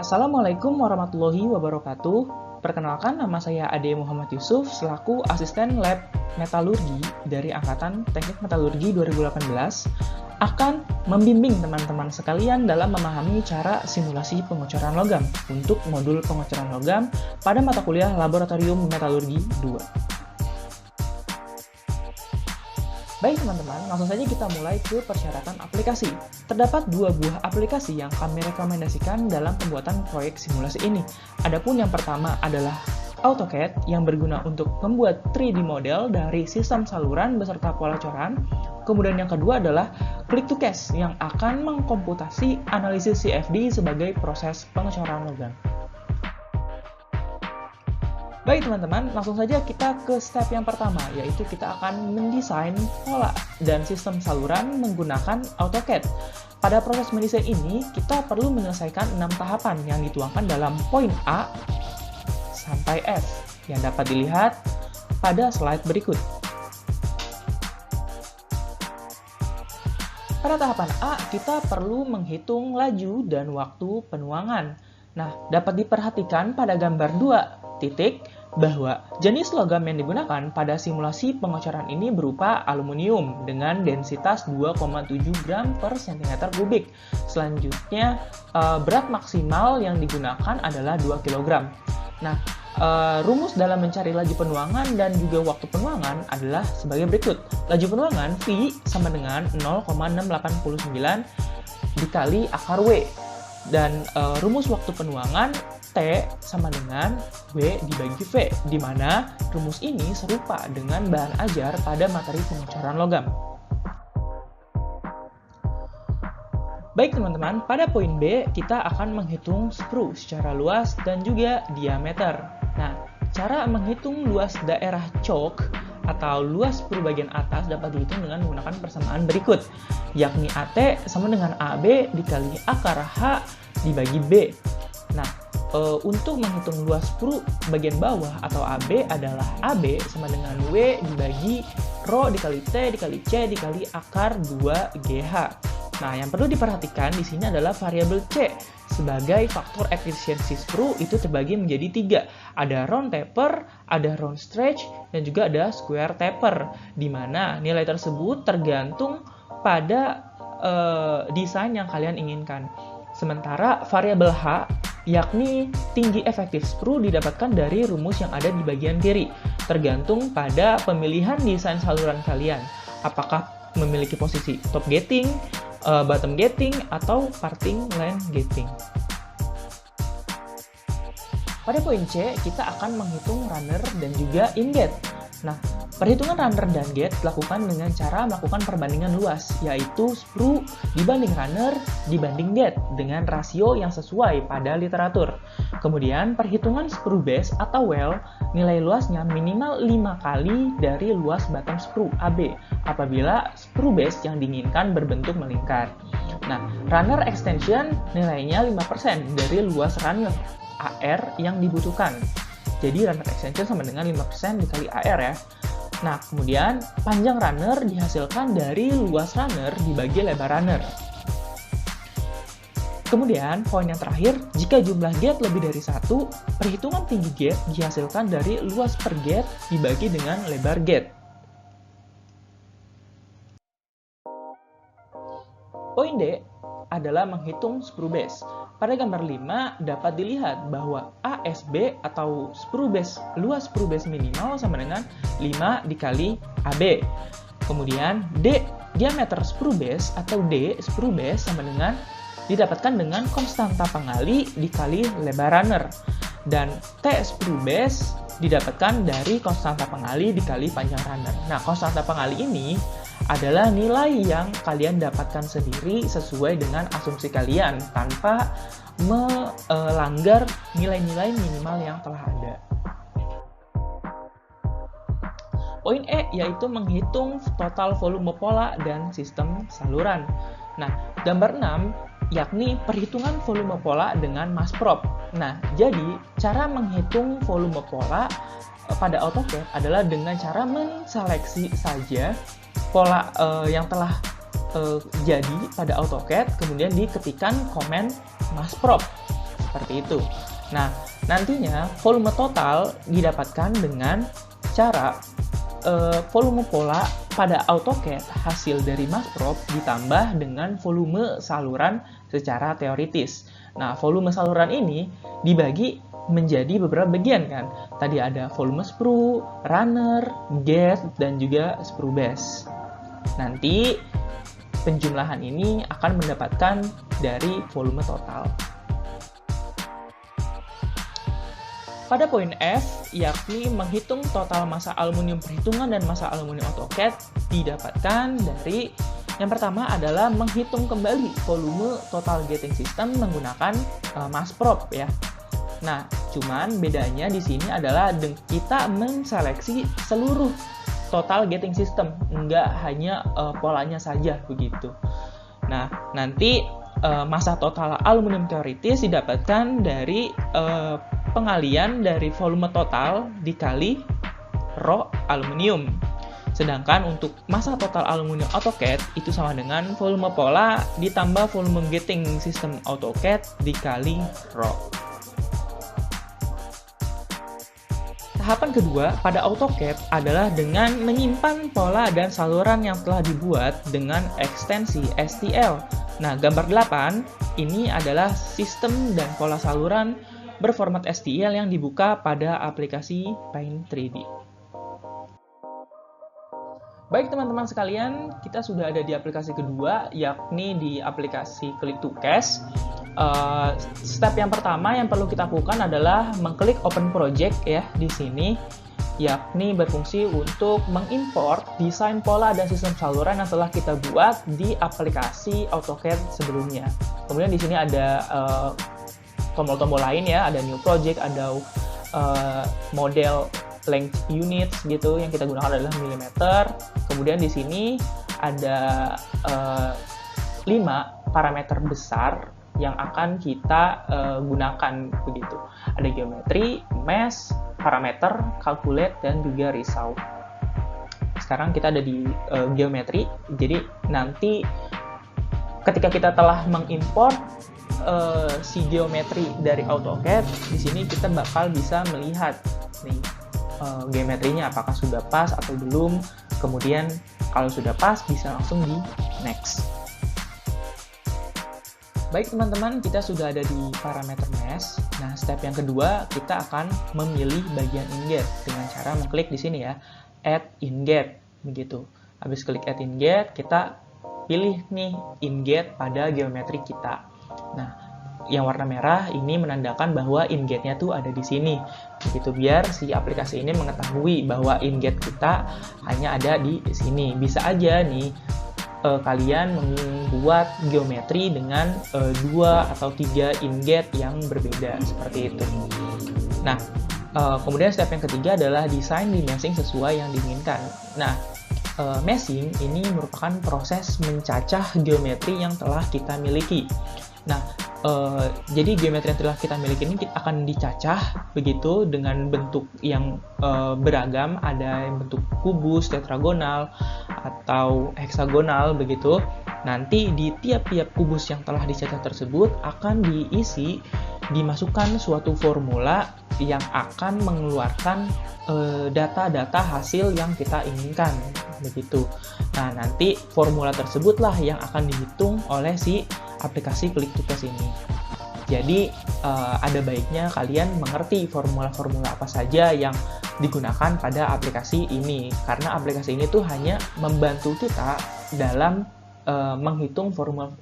Assalamualaikum warahmatullahi wabarakatuh. Perkenalkan, nama saya Ade Muhammad Yusuf selaku Asisten Lab Metalurgi dari Angkatan Teknik Metalurgi 2018 akan membimbing teman-teman sekalian dalam memahami cara simulasi pengocoran logam untuk modul pengocoran logam pada mata kuliah Laboratorium Metalurgi 2. Baik teman-teman, langsung saja kita mulai ke persyaratan aplikasi. Terdapat dua buah aplikasi yang kami rekomendasikan dalam pembuatan proyek simulasi ini. Adapun yang pertama adalah AutoCAD yang berguna untuk membuat 3D model dari sistem saluran beserta pola coran. Kemudian yang kedua adalah Click2Cast yang akan mengkomputasi analisis CFD sebagai proses pengecoran logam. Baik teman-teman, langsung saja kita ke step yang pertama, yaitu kita akan mendesain pola dan sistem saluran menggunakan AutoCAD. Pada proses mendesain ini, kita perlu menyelesaikan 6 tahapan yang dituangkan dalam poin A sampai F, yang dapat dilihat pada slide berikut. Pada tahapan A, kita perlu menghitung laju dan waktu penuangan. Nah, dapat diperhatikan pada gambar 2 titik bahwa jenis logam yang digunakan pada simulasi pengocoran ini berupa aluminium dengan densitas 2,7 gram per cm kubik. Selanjutnya, berat maksimal yang digunakan adalah 2 kg. Nah, rumus dalam mencari laju penuangan dan juga waktu penuangan adalah sebagai berikut. Laju penuangan V sama dengan 0,689 dikali akar W. Dan rumus waktu penuangan T sama dengan W dibagi V, di mana rumus ini serupa dengan bahan ajar pada materi pengocoran logam. Baik teman-teman, pada poin B kita akan menghitung sprue secara luas dan juga diameter. Nah, cara menghitung luas daerah choke atau luas sprue bagian atas dapat dihitung dengan menggunakan persamaan berikut, yakni AT sama dengan AB dikali akar H dibagi B. Nah, untuk menghitung luas sprue bagian bawah atau AB adalah AB sama dengan W dibagi Rho dikali T dikali C dikali akar 2GH. Nah, yang perlu diperhatikan di sini adalah variabel C. Sebagai faktor efisiensi sprue itu terbagi menjadi 3. Ada round taper, ada round stretch, dan juga ada square taper, di mana nilai tersebut tergantung pada desain yang kalian inginkan. Sementara variabel H, yakni tinggi efektif sprue, didapatkan dari rumus yang ada di bagian kiri, tergantung pada pemilihan desain saluran kalian. Apakah memiliki posisi top gating, bottom gating, atau parting line gating. Pada poin C, kita akan menghitung runner dan juga inget. Nah, perhitungan runner dan gate dilakukan dengan cara melakukan perbandingan luas, yaitu sprue dibanding runner dibanding gate dengan rasio yang sesuai pada literatur. Kemudian, perhitungan sprue base atau well, nilai luasnya minimal 5 kali dari luas bottom sprue AB apabila sprue base yang diinginkan berbentuk melingkar. Nah, runner extension nilainya 5% dari luas runner AR yang dibutuhkan. Jadi runner extension sama dengan 5% dikali AR ya. Nah, kemudian panjang runner dihasilkan dari luas runner dibagi lebar runner. Kemudian, poin yang terakhir, jika jumlah gate lebih dari 1, perhitungan tinggi gate dihasilkan dari luas per gate dibagi dengan lebar gate. Poin D adalah menghitung sprue base. Pada gambar 5 dapat dilihat bahwa ASB atau sprue base, luas sprue base minimal sama dengan 5 dikali AB. Kemudian D, diameter sprue base atau D sprue base sama dengan didapatkan dengan konstanta pengali dikali lebar runner. Dan T sprue base didapatkan dari konstanta pengali dikali panjang runner. Nah, konstanta pengali ini adalah nilai yang kalian dapatkan sendiri sesuai dengan asumsi kalian tanpa melanggar nilai-nilai minimal yang telah ada. Poin E yaitu menghitung total volume pola dan sistem saluran. Nah, gambar 6 yakni perhitungan volume pola dengan mass prop. Nah, jadi cara menghitung volume pola pada AutoCAD adalah dengan cara menseleksi saja pola yang telah jadi pada AutoCAD, kemudian diketikkan komen mass prop. seperti itu. Nah, nantinya volume total didapatkan dengan cara volume pola pada AutoCAD hasil dari MassProp ditambah dengan volume saluran secara teoritis. Nah, volume saluran ini dibagi menjadi beberapa bagian kan. Tadi ada volume sprue, runner, gate, dan juga sprue base. Nanti penjumlahan ini akan mendapatkan dari volume total. Pada poin F, yakni menghitung total massa aluminium perhitungan dan massa aluminium AutoCAD didapatkan dari yang pertama adalah menghitung kembali volume total gating system menggunakan MassProp ya. Nah, cuman bedanya di sini adalah kita menseleksi seluruh total gating system, enggak hanya polanya saja begitu. Nah, nanti massa total aluminium teoritis didapatkan dari pengalian dari volume total dikali rho aluminium. Sedangkan untuk massa total aluminium AutoCAD itu sama dengan volume pola ditambah volume gating system AutoCAD dikali rho. Tahapan kedua pada AutoCAD adalah dengan menyimpan pola dan saluran yang telah dibuat dengan ekstensi STL. Nah, gambar 8 ini adalah sistem dan pola saluran berformat STL yang dibuka pada aplikasi Paint 3D. Baik teman-teman sekalian, kita sudah ada di aplikasi kedua, yakni di aplikasi Click to Cast. Step yang pertama yang perlu kita lakukan adalah mengklik Open Project ya di sini, yakni berfungsi untuk mengimport desain pola dan sistem saluran yang telah kita buat di aplikasi AutoCAD sebelumnya. Kemudian di sini ada tombol-tombol lain ya, ada New Project, ada model length units gitu, yang kita gunakan adalah milimeter. Kemudian di sini ada 5 parameter besar yang akan kita gunakan begitu. Ada geometri, mesh, parameter, calculate, dan juga resolve. Sekarang kita ada di geometri, jadi nanti ketika kita telah mengimport si geometri dari AutoCAD, di sini kita bakal bisa melihat nih geometrinya apakah sudah pas atau belum. Kemudian kalau sudah pas bisa langsung di next. Baik teman-teman, kita sudah ada di parameter mesh. Nah, step yang kedua kita akan memilih bagian inget dengan cara mengklik di sini ya, add inget begitu. Habis klik add inget, kita pilih nih inget pada geometri kita. Nah, yang warna merah ini menandakan bahwa inget-nya tuh ada di sini. Begitu biar si aplikasi ini mengetahui bahwa inget kita hanya ada di sini. Bisa aja nih kalian membuat geometri dengan 2 atau 3 inget yang berbeda seperti itu. Nah, kemudian step yang ketiga adalah desain di meshing sesuai yang diinginkan. Nah, meshing ini merupakan proses mencacah geometri yang telah kita miliki. Nah, jadi geometri yang telah kita miliki ini akan dicacah begitu dengan bentuk yang beragam, ada yang bentuk kubus, tetragonal, atau heksagonal begitu. Nanti di tiap-tiap kubus yang telah dicacah tersebut akan dimasukkan suatu formula yang akan mengeluarkan data-data hasil yang kita inginkan begitu. Nah, nanti formula tersebutlah yang akan dihitung oleh si aplikasi Click to Cast ini. Jadi ada baiknya kalian mengerti formula-formula apa saja yang digunakan pada aplikasi ini, karena aplikasi ini tuh hanya membantu kita dalam menghitung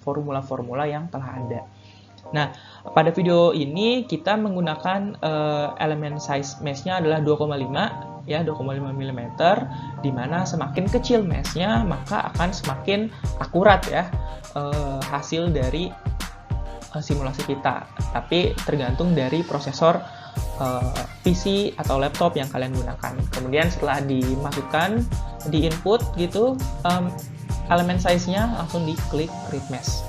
formula-formula yang telah ada. Nah, pada video ini kita menggunakan elemen size mesh-nya adalah 2,5 ya, 2,5 mm, dimana semakin kecil mesh-nya maka akan semakin akurat ya hasil dari simulasi kita. Tapi tergantung dari prosesor PC atau laptop yang kalian gunakan. Kemudian setelah dimasukkan di input gitu, elemen size-nya langsung diklik create mesh.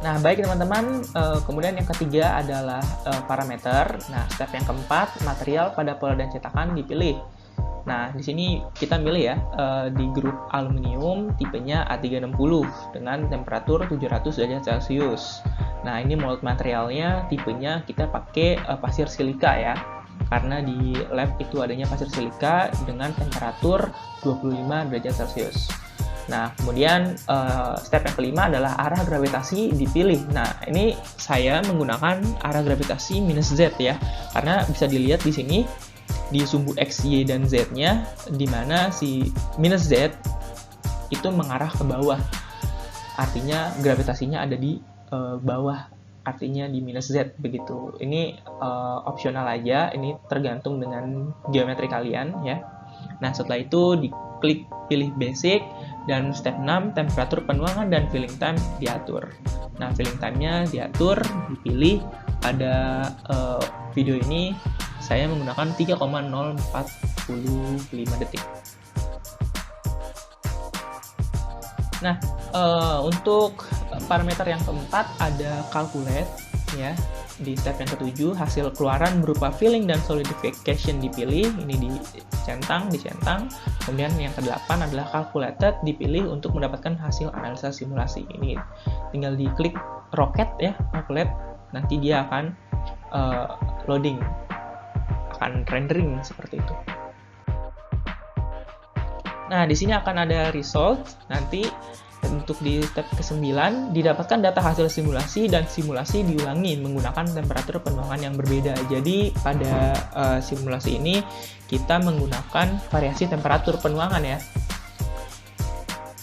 Nah, baik teman-teman, kemudian yang ketiga adalah parameter. Nah, step yang keempat, material pada pola dan cetakan dipilih. Nah, di sini kita milih ya, di grup aluminium tipenya A360 dengan temperatur 700 derajat Celcius. Nah, ini mold materialnya tipenya kita pakai pasir silika ya, karena di lab itu adanya pasir silika dengan temperatur 25 derajat Celcius. Nah, kemudian step yang kelima adalah arah gravitasi dipilih. Nah, ini saya menggunakan arah gravitasi minus Z ya, karena bisa dilihat di sini di sumbu X, Y, dan Z-nya, di mana si minus Z itu mengarah ke bawah. Artinya gravitasinya ada di bawah, artinya di minus Z begitu. Ini opsional aja, ini tergantung dengan geometri kalian ya. Nah, setelah itu diklik pilih basic, dan step 6 temperatur penuangan dan filling time diatur. Nah, filling time-nya diatur, dipilih. Pada video ini saya menggunakan 3,045 detik. Nah, untuk parameter yang keempat ada calculate ya. Di step yang ketujuh, hasil keluaran berupa filling dan solidification dipilih, ini dicentang. Kemudian yang kedelapan adalah calculated, dipilih untuk mendapatkan hasil analisa simulasi. Ini tinggal diklik rocket ya, calculate, nanti dia akan loading, akan rendering seperti itu. Nah, di sini akan ada result. Nanti untuk di step ke-9 didapatkan data hasil simulasi, dan simulasi diulangi menggunakan temperatur penuangan yang berbeda. Jadi pada simulasi ini kita menggunakan variasi temperatur penuangan ya.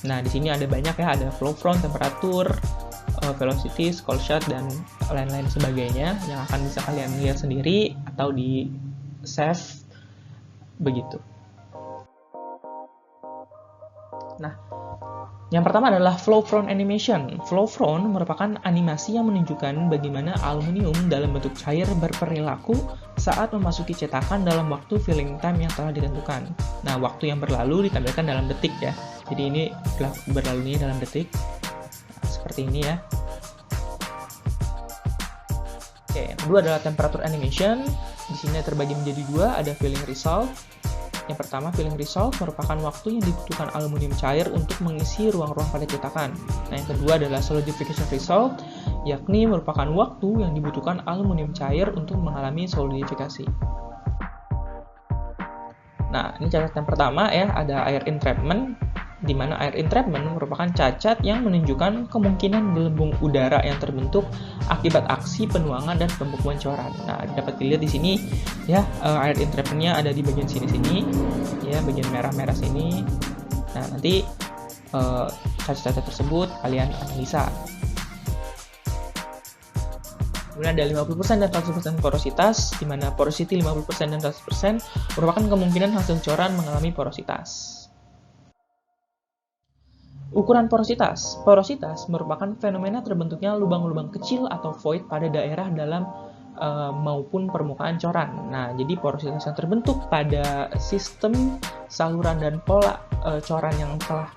Nah, di sini ada banyak ya, ada flow front, temperatur, velocity, cold shot, dan lain-lain sebagainya yang akan bisa kalian lihat sendiri atau di save begitu. Nah, yang pertama adalah flow front animation. Flow front merupakan animasi yang menunjukkan bagaimana aluminium dalam bentuk cair berperilaku saat memasuki cetakan dalam waktu filling time yang telah ditentukan. Nah, waktu yang berlalu ditampilkan dalam detik ya. Jadi ini berlalunya dalam detik. Nah, seperti ini ya. Oke, yang kedua adalah temperature animation. Di sini terbagi menjadi dua, ada filling result. Yang pertama, filling result merupakan waktu yang dibutuhkan aluminium cair untuk mengisi ruang-ruang pada cetakan. Nah, yang kedua adalah solidification result, yakni merupakan waktu yang dibutuhkan aluminium cair untuk mengalami solidifikasi. Nah, ini catatan pertama ya, ada air entrapment, di mana air entrapment merupakan cacat yang menunjukkan kemungkinan gelembung udara yang terbentuk akibat aksi penuangan dan pembekuan coran. Nah, dapat dilihat di sini ya, air entrapment-nya ada di bagian sini ya, bagian merah-merah sini. Nah, nanti cacat-cacat tersebut kalian analisa. Kemudian ada 50% dan 100% porositas, di mana porosity 50% dan 100% merupakan kemungkinan hasil coran mengalami porositas. Ukuran porositas. Porositas merupakan fenomena terbentuknya lubang-lubang kecil atau void pada daerah dalam maupun permukaan coran. Nah, jadi porositas yang terbentuk pada sistem saluran dan pola coran yang telah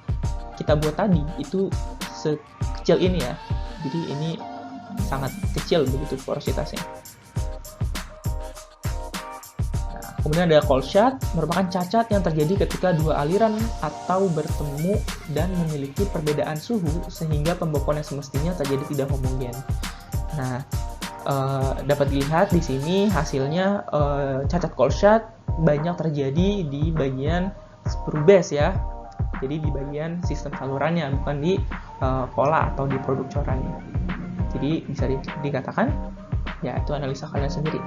kita buat tadi itu sekecil ini ya. Jadi ini sangat kecil begitu porositasnya. Kemudian ada cold shot, merupakan cacat yang terjadi ketika dua aliran atau bertemu dan memiliki perbedaan suhu sehingga pembekuan yang semestinya terjadi tidak homogen. Nah, dapat dilihat di sini hasilnya cacat cold shot banyak terjadi di bagian sprue base ya. Jadi di bagian sistem salurannya, bukan di pola atau di produk corannya. Jadi bisa dikatakan ya itu analisa kalian sendiri.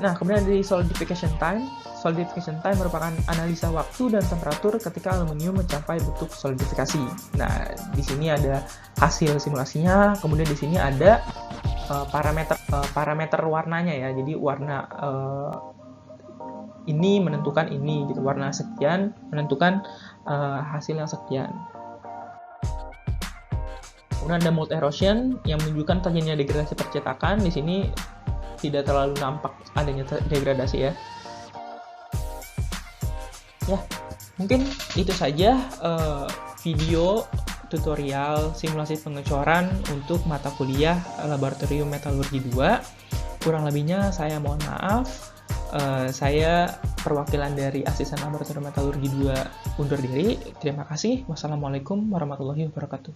Nah, kemudian dari solidification time. Solidification time merupakan analisa waktu dan temperatur ketika aluminium mencapai bentuk solidifikasi. Nah, di sini ada hasil simulasinya, kemudian di sini ada parameter warnanya ya. Jadi warna ini menentukan ini gitu, warna sekian menentukan hasil yang sekian. Kemudian ada mold erosion yang menunjukkan terjadinya degradasi percetakan. Di sini tidak terlalu nampak adanya degradasi ya. Ya, mungkin itu saja video tutorial simulasi pengecoran untuk mata kuliah Laboratorium Metalurgi 2. Kurang lebihnya saya mohon maaf. Saya perwakilan dari Asisten Laboratorium Metalurgi 2 undur diri. Terima kasih. Wassalamualaikum warahmatullahi wabarakatuh.